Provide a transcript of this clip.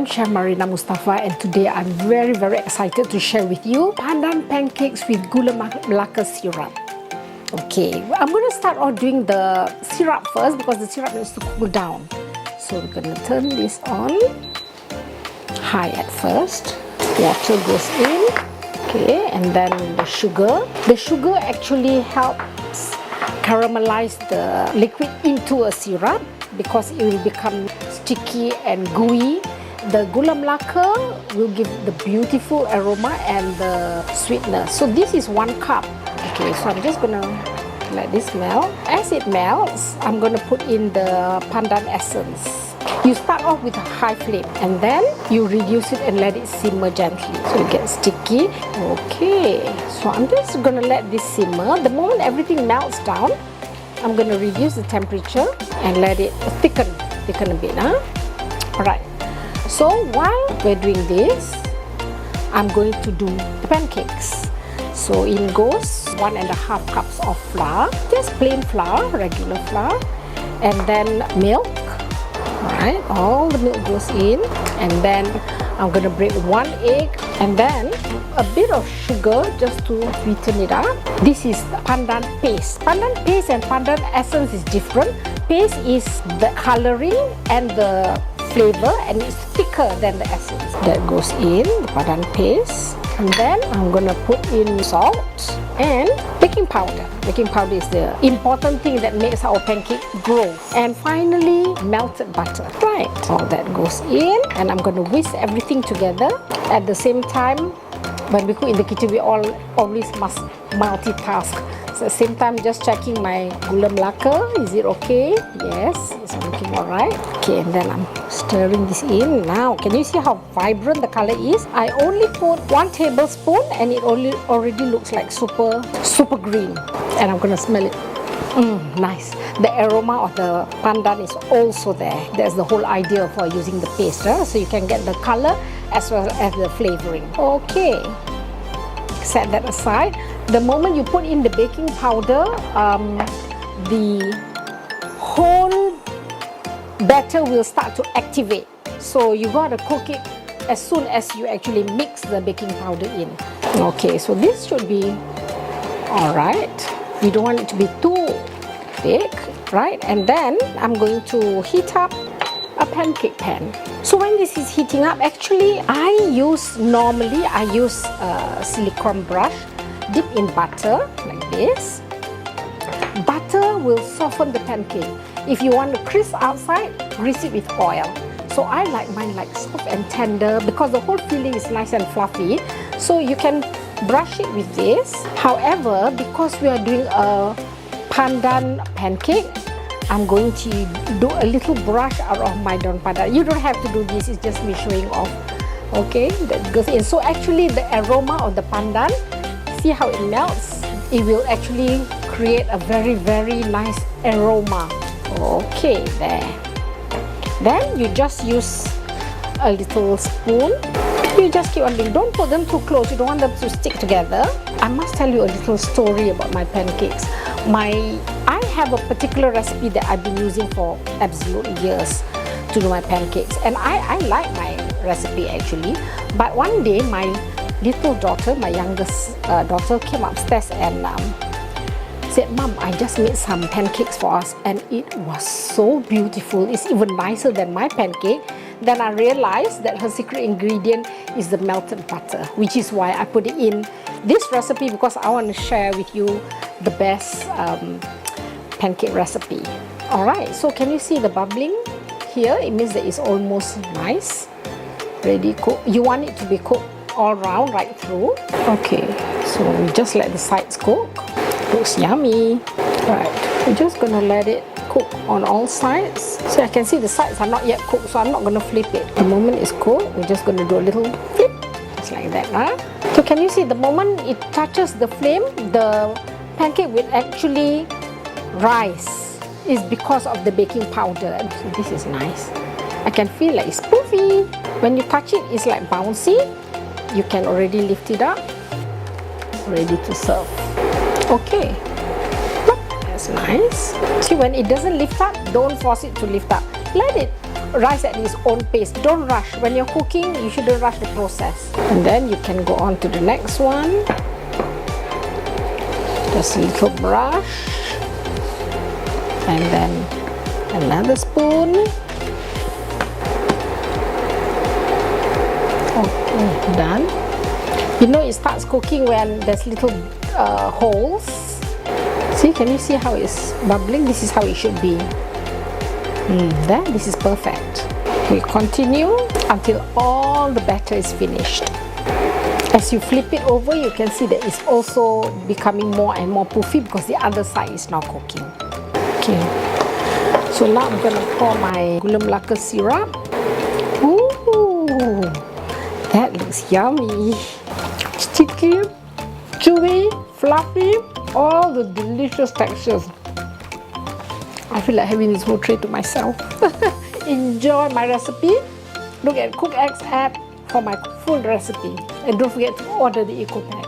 Chef Marina Mustafa, and today I'm very excited to share with you Pandan pancakes with Gula Melaka syrup. Okay, I'm going to start off doing the syrup first because the syrup needs to cool down. So we're going to turn this on high at first. Water goes in. Okay, and then the sugar. The sugar actually helps caramelize the liquid into a syrup because it will become sticky and gooey. The Gula Melaka will give the beautiful aroma and the sweetness. So this is 1 cup. Okay, so I'm just gonna let this melt. As it melts, I'm gonna put in the Pandan essence. You start off with a high flame and then you reduce it and let it simmer gently so it gets sticky. Okay, so I'm just gonna let this simmer. The moment everything melts down, I'm gonna reduce the temperature and let it thicken a bit. Alright, so while we're doing this, I'm going to do the pancakes. So in goes 1.5 cups of flour, just plain flour, regular flour, and then milk. Alright, all the milk goes in, and then I'm gonna break 1 egg and then a bit of sugar just to sweeten it up. This is the Pandan paste. Pandan paste and Pandan essence is different. Paste is the coloring and the flavor, and it's thicker than the essence. That goes in, the Pandan paste. And then I'm gonna put in salt and baking powder. Baking powder is the important thing that makes our pancake grow. And finally, melted butter. Right, all that goes in, and I'm gonna whisk everything together. At the same time, when we cook in the kitchen, we always must multitask. So at the same time, just checking my Gula Melaka. Is it okay? Yes, it's looking alright. Okay, and then I'm stirring this in. Now, can you see how vibrant the color is? I only put 1 tablespoon and it already looks like super green. And I'm gonna smell it. Nice. The aroma of the pandan is also there. That's the whole idea for using the paste, so you can get the color as well as the flavoring. Okay, set that aside. The moment you put in the baking powder, the whole batter will start to activate. So you gotta cook it as soon as you actually mix the baking powder in. Okay, so this should be alright. You don't want it to be too thick, right? And then I'm going to heat up a pancake pan. So when this is heating up, actually normally I use a silicone brush, dip in butter like this. Butter will soften the pancake. If you want to crisp outside, grease it with oil. So I like mine like soft and tender because the whole filling is nice and fluffy. So you can brush it with this. However, because we are doing a pandan pancake, I'm going to do a little brush out of my Don Pandan. You don't have to do this, it's just me showing off. Okay, that goes in. So actually the aroma of the pandan, see how it melts? It will actually create a very nice aroma. Okay, there. Then you just use a little spoon. You just keep on doing. Don't put them too close, you don't want them to stick together. I must tell you a little story about my pancakes. I have a particular recipe that I've been using for absolute years to do my pancakes, and I like my recipe actually. But one day my little daughter, my youngest daughter, came upstairs and said, "Mom, I just made some pancakes for us and it was so beautiful. It's even nicer than my pancake." Then I realized that her secret ingredient is the melted butter, which is why I put it in this recipe, because I want to share with you the best pancake recipe. Alright, so can you see the bubbling here? It means that it's almost nice, ready cooked. You want it to be cooked all round, right through. Okay, so we just let the sides cook. Looks yummy. Right, we're just gonna let it cook on all sides. So I can see the sides are not yet cooked, so I'm not gonna flip it. The moment it's cooked, we're just gonna do a little flip, just like that, huh? So can you see the moment it touches the flame, the pancake will actually rise. It's because of the baking powder. So this is nice. I can feel like it's poofy. When you touch it, it's like bouncy. You can already lift it up, ready to serve. Okay, that's nice. See, when it doesn't lift up, don't force it to lift up. Let it rise at its own pace. Don't rush. When you're cooking, you shouldn't rush the process. And then you can go on to the next one. Just a little brush. And then another spoon. Okay, done. You know it starts cooking when there's little holes. See, can you see how it's bubbling? This is how it should be. There, this is perfect. We continue until all the batter is finished. As you flip it over, you can see that it's also becoming more and more puffy because the other side is now cooking. Okay, so now I'm gonna pour my Gula Melaka syrup. Ooh, that looks yummy. Sticky, chewy, fluffy, all the delicious textures. I feel like having this whole tray to myself. Enjoy my recipe. Look at CookX app for my full recipe. And don't forget to order the eco pack.